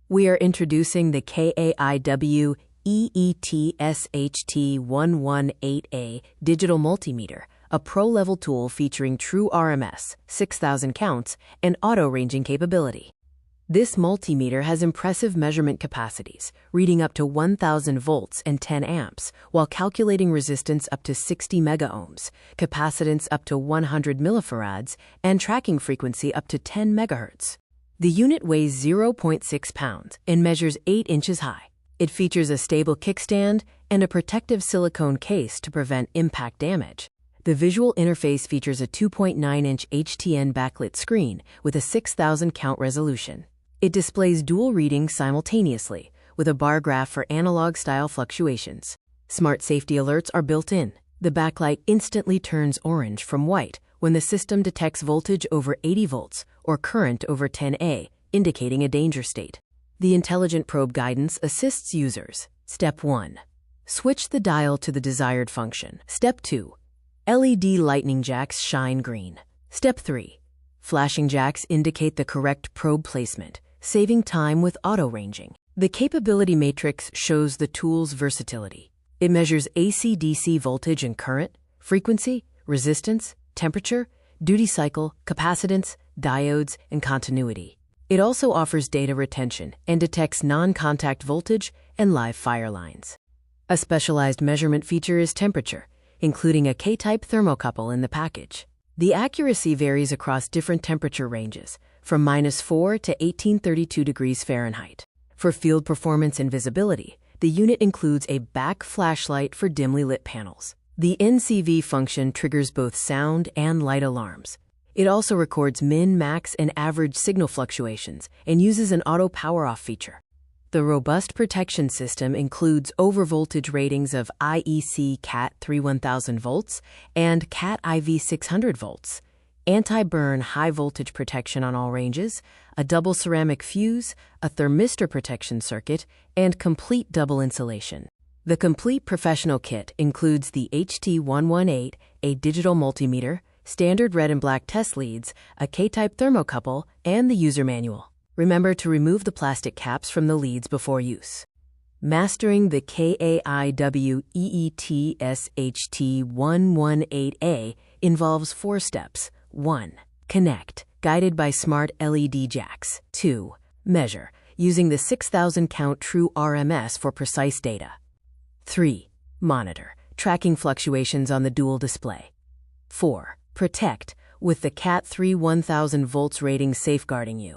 We are introducing the KAIWEETS HT118A Digital Multimeter, a pro-level tool featuring true RMS, 6,000 counts, and auto-ranging capability. This multimeter has impressive measurement capacities, reading up to 1,000 volts and 10 amps, while calculating resistance up to 60 megaohms, capacitance up to 100 millifarads, and tracking frequency up to 10 megahertz. The unit weighs 0.6 pounds and measures 8 inches high. It features a stable kickstand and a protective silicone case to prevent impact damage. The visual interface features a 2.9-inch HTN backlit screen with a 6,000 count resolution. It displays dual readings simultaneously, with a bar graph for analog-style fluctuations. Smart safety alerts are built in. The backlight instantly turns orange from white when the system detects voltage over 80 volts or current over 10A, indicating a danger state. The intelligent probe guidance assists users. Step 1. Switch the dial to the desired function. Step 2. LED lightning jacks shine green. Step 3. Flashing jacks indicate the correct probe placement, saving time with auto-ranging. The capability matrix shows the tool's versatility. It measures AC/DC voltage and current, frequency, resistance, temperature, duty cycle, capacitance, diodes, and continuity. It also offers data retention and detects non-contact voltage and live fire lines. A specialized measurement feature is temperature, including a K-type thermocouple in the package. The accuracy varies across different temperature ranges, from -4 to 1832 degrees Fahrenheit. For field performance and visibility, the unit includes a back flashlight for dimly lit panels. The NCV function triggers both sound and light alarms. It also records min, max, and average signal fluctuations and uses an auto power-off feature. The robust protection system includes overvoltage ratings of IEC CAT III 1000 volts and CAT IV 600 volts, anti-burn high-voltage protection on all ranges, a double ceramic fuse, a thermistor protection circuit, and complete double insulation. The complete professional kit includes the HT118A Digital Multimeter, standard red and black test leads, a K-type thermocouple, and the user manual. Remember to remove the plastic caps from the leads before use. Mastering the KAIWEETS HT118A involves 4 steps. 1. Connect, guided by smart LED jacks. 2. Measure, using the 6,000 count true RMS for precise data. 3. Monitor, tracking fluctuations on the dual display. 4. Protect, with the CAT III 1000 volts rating safeguarding you.